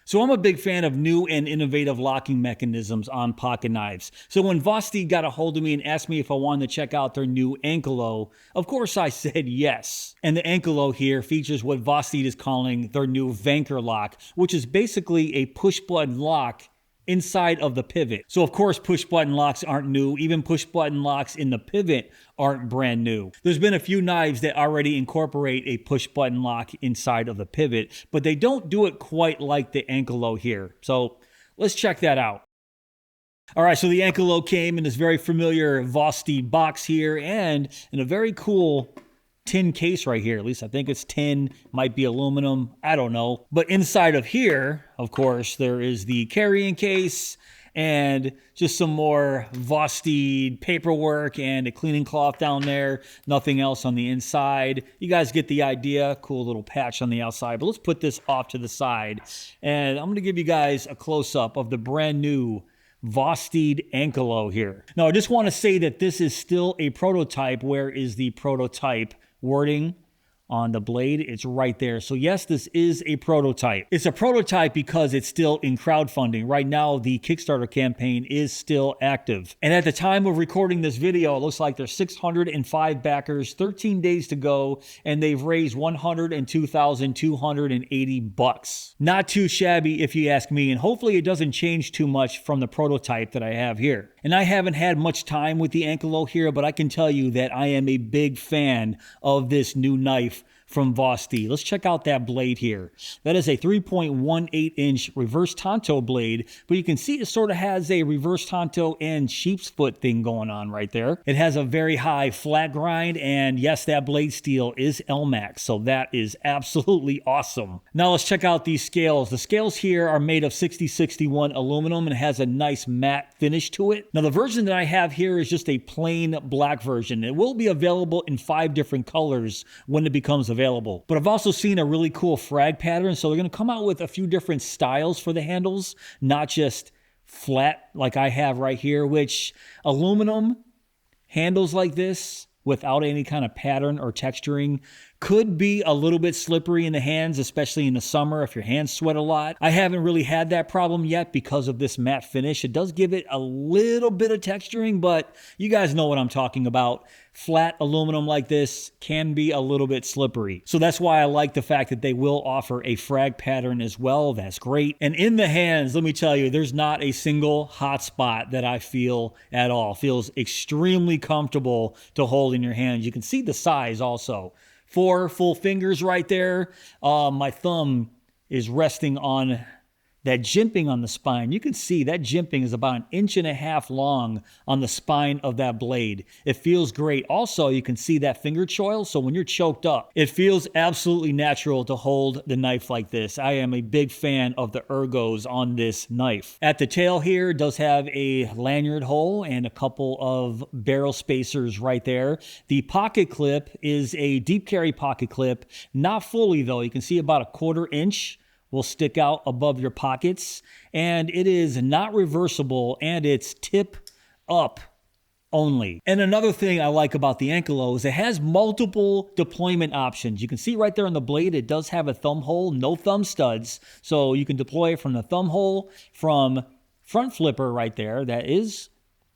So I'm a big fan of new and innovative locking mechanisms on pocket knives. So when Vosteed got a hold of me and asked me if I wanted to check out their new Ankelo, of course I said yes. And the Ankelo here features what Vosteed is calling their new Vanker lock, which is basically a push button lock inside of the pivot. So of course push button locks aren't new. Even push button locks in the pivot aren't brand new. There's been a few knives that already incorporate a push button lock inside of the pivot, but they don't do it quite like the Ankelo here. So let's check that out. All right, so the Ankelo came in this very familiar Vosteed box here and in a very cool tin case right here. At least I think it's tin, might be aluminum, I don't know. But inside of here, of course, there is the carrying case and just some more Vosteed paperwork and a cleaning cloth down there. Nothing else on the inside. You guys get the idea. Cool little patch on the outside. But let's put this off to the side. And I'm going to give you guys a close-up of the brand new Vosteed Ankelo here. Now, I just want to say that this is still a prototype. Where is the prototype wording on the blade? It's right there. So yes, this is a prototype. It's a prototype because it's still in crowdfunding. Right now, the Kickstarter campaign is still active. And at the time of recording this video, it looks like there's 605 backers, 13 days to go, and they've raised $102,280. Not too shabby if you ask me, and hopefully it doesn't change too much from the prototype that I have here. And I haven't had much time with the Ankelo here, but I can tell you that I am a big fan of this new knife from Vosteed. Let's check out that blade here. That is a 3.18 inch reverse Tanto blade, but you can see it sort of has a reverse Tanto and sheep's foot thing going on right there. It has a very high flat grind, and yes, that blade steel is Elmax, so that is absolutely awesome. Now let's check out these scales. The scales here are made of 6061 aluminum and has a nice matte finish to it. Now the version that I have here is just a plain black version. It will be available in 5 different colors when it becomes available. But I've also seen a really cool frag pattern, so they're going to come out with a few different styles for the handles, not just flat like I have right here, which aluminum handles like this without any kind of pattern or texturing could be a little bit slippery in the hands, especially in the summer if your hands sweat a lot. I haven't really had that problem yet because of this matte finish. It does give it a little bit of texturing, but you guys know what I'm talking about. Flat aluminum like this can be a little bit slippery. So that's why I like the fact that they will offer a frag pattern as well. That's great. And in the hands, let me tell you, there's not a single hot spot that I feel at all. It feels extremely comfortable to hold in your hands. You can see the size also. 4 full fingers right there. My thumb is resting on that jimping on the spine. You can see that jimping is about 1.5 inches long on the spine of that blade. It feels great. Also, you can see that finger choil. So when you're choked up, it feels absolutely natural to hold the knife like this. I am a big fan of the ergos on this knife. At the tail here, it does have a lanyard hole and a couple of barrel spacers right there. The pocket clip is a deep carry pocket clip. Not fully though. You can see about 1/4 inch will stick out above your pockets, and it is not reversible, and it's tip up only. And another thing I like about the Ankelo is it has multiple deployment options. You can see right there on the blade, it does have a thumb hole, no thumb studs, so you can deploy it from the thumb hole, from front flipper right there. That is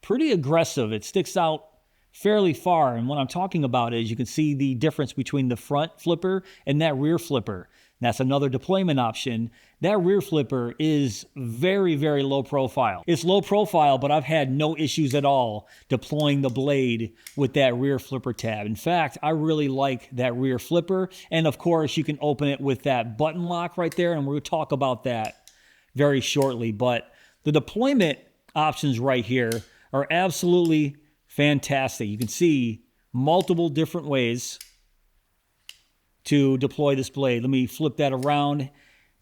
pretty aggressive. It sticks out fairly far, and what I'm talking about is you can see the difference between the front flipper and that rear flipper. That's another deployment option. That rear flipper is very, very low profile. It's low profile, but I've had no issues at all deploying the blade with that rear flipper tab. In fact, I really like that rear flipper. And of course, you can open it with that button lock right there, and we'll talk about that very shortly. But the deployment options right here are absolutely fantastic. You can see multiple different ways to deploy this blade. Let me flip that around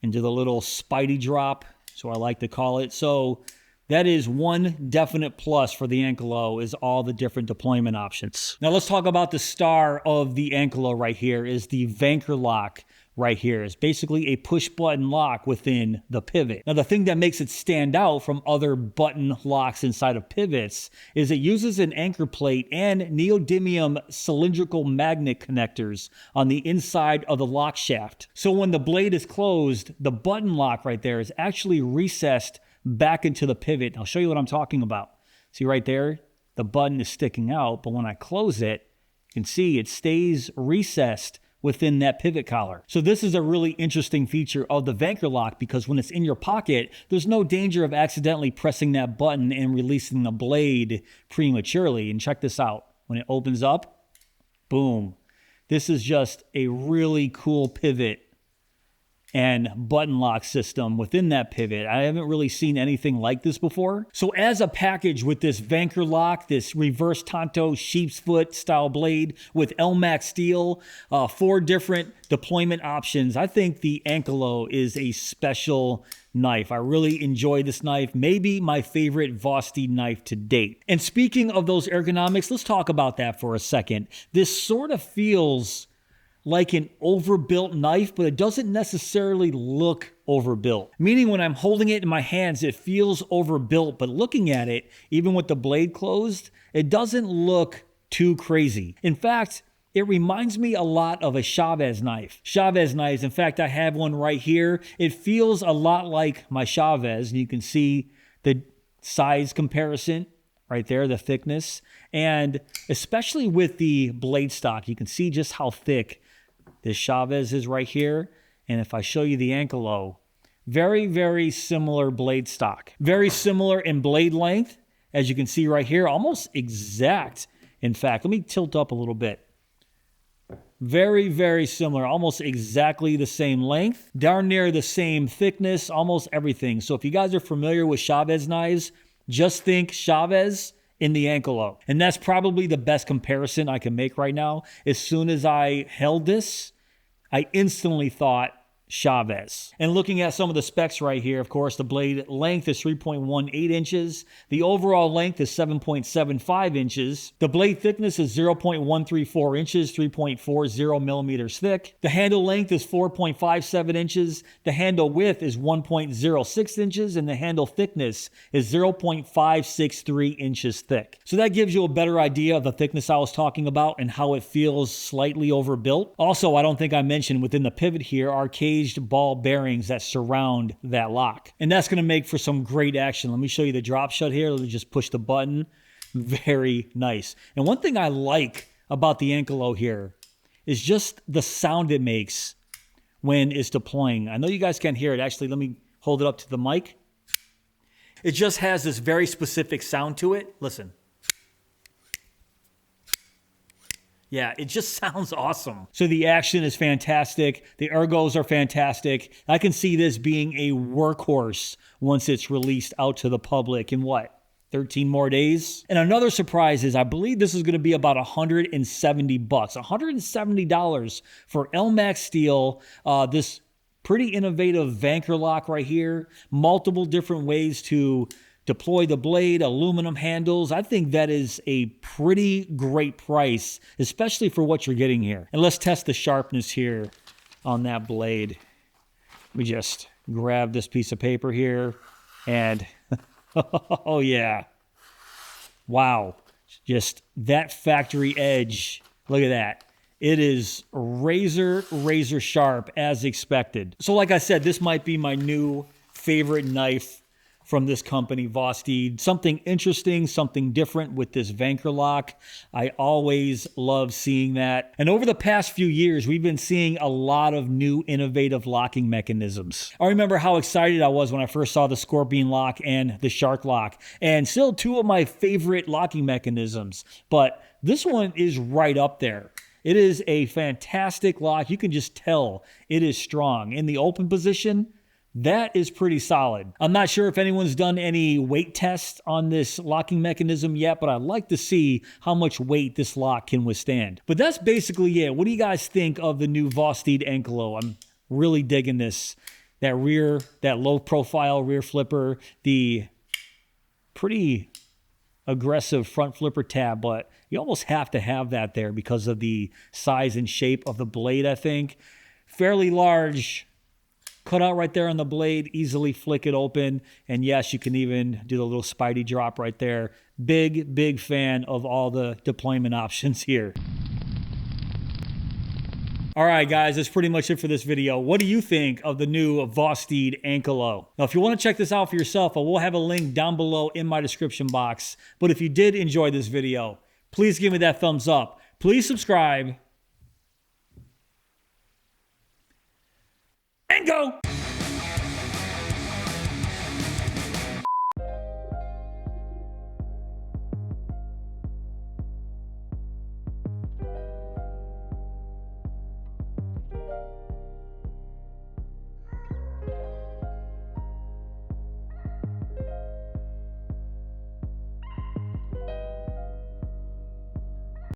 into the little Spidey drop, so I like to call it. So that is one definite plus for the Ankelo, is all the different deployment options. Now let's talk about the star of the Ankelo right here, is the Vanker lock right here. It's basically a push button lock within the pivot. Now, the thing that makes it stand out from other button locks inside of pivots is it uses an anchor plate and neodymium cylindrical magnet connectors on the inside of the lock shaft. So when the blade is closed, the button lock right there is actually recessed back into the pivot. I'll show you what I'm talking about. See right there, the button is sticking out, but when I close it, you can see it stays recessed within that pivot collar. So this is a really interesting feature of the Vanker lock, because when it's in your pocket, there's no danger of accidentally pressing that button and releasing the blade prematurely. And check this out. When it opens up, boom. This is just a really cool pivot and button lock system within that pivot. I haven't really seen anything like this before. So as a package with this Vanker lock, this reverse Tonto sheep's foot style blade with Elmax steel, 4 different deployment options, I think the Ankelo is a special knife. I really enjoy this knife. Maybe my favorite Vosteed knife to date. And speaking of those ergonomics, let's talk about that for a second. This sort of feels like an overbuilt knife, but it doesn't necessarily look overbuilt. Meaning when I'm holding it in my hands, it feels overbuilt, but looking at it, even with the blade closed, it doesn't look too crazy. In fact, it reminds me a lot of a Chavez knife. Chavez knives, in fact, I have one right here. It feels a lot like my Chavez, and you can see the size comparison right there, the thickness. And especially with the blade stock, you can see just how thick this Chavez is right here. And if I show you the Ankelo, very, very similar blade stock. Very similar in blade length, as you can see right here, almost exact. In fact, let me tilt up a little bit. Very, very similar, almost exactly the same length, darn near the same thickness, almost everything. So if you guys are familiar with Chavez knives, just think Chavez in the Ankelo. And that's probably the best comparison I can make right now. As soon as I held this, I instantly thought Chavez. And looking at some of the specs right here, of course, the blade length is 3.18 inches. The overall length is 7.75 inches. The blade thickness is 0.134 inches, 3.40 millimeters thick. The handle length is 4.57 inches. The handle width is 1.06 inches, and the handle thickness is 0.563 inches thick. So that gives you a better idea of the thickness I was talking about and how it feels slightly overbuilt. Also, I don't think I mentioned within the pivot here are caged ball bearings that surround that lock. And that's going to make for some great action. Let me show you the drop shut here. Let me just push the button. Very nice. And one thing I like about the Ankelo here is just the sound it makes when it's deploying. I know you guys can't hear it. Actually, let me hold it up to the mic. It just has this very specific sound to it. Listen. Yeah, it just sounds awesome. So the action is fantastic. The ergos are fantastic. I can see this being a workhorse once it's released out to the public in what, 13 more days? And another surprise is I believe this is going to be about $170. $170 for Elmax steel. This pretty innovative Vanker lock right here. Multiple different ways to deploy the blade, aluminum handles. I think that is a pretty great price, especially for what you're getting here. And let's test the sharpness here on that blade. We just grab this piece of paper here and oh yeah. Wow. Just that factory edge. Look at that. It is razor sharp as expected. So like I said, this might be my new favorite knife from this company, Vosteed. Something interesting, something different with this Vanker lock. I always love seeing that. And over the past few years, we've been seeing a lot of new innovative locking mechanisms. I remember how excited I was when I first saw the Scorpion lock and the Shark lock, and still two of my favorite locking mechanisms. But this one is right up there. It is a fantastic lock. You can just tell it is strong. In the open position, that is pretty solid. I'm not sure if anyone's done any weight tests on this locking mechanism yet, but I'd like to see how much weight this lock can withstand. But that's basically it. What do you guys think of the new Vosteed Ankelo? I'm really digging this. That low profile rear flipper, the pretty aggressive front flipper tab, but you almost have to have that there because of the size and shape of the blade, I think. fairly large cutout right there on the blade, easily flick it open. And yes, you can even do the little Spidey drop right there. Big fan of all the deployment options here. All right, guys, that's pretty much it for this video. What do you think of the new Vosteed Ankelo? Now, if you want to check this out for yourself, I will have a link down below in my description box. But if you did enjoy this video, please give me that thumbs up. Please subscribe. And go!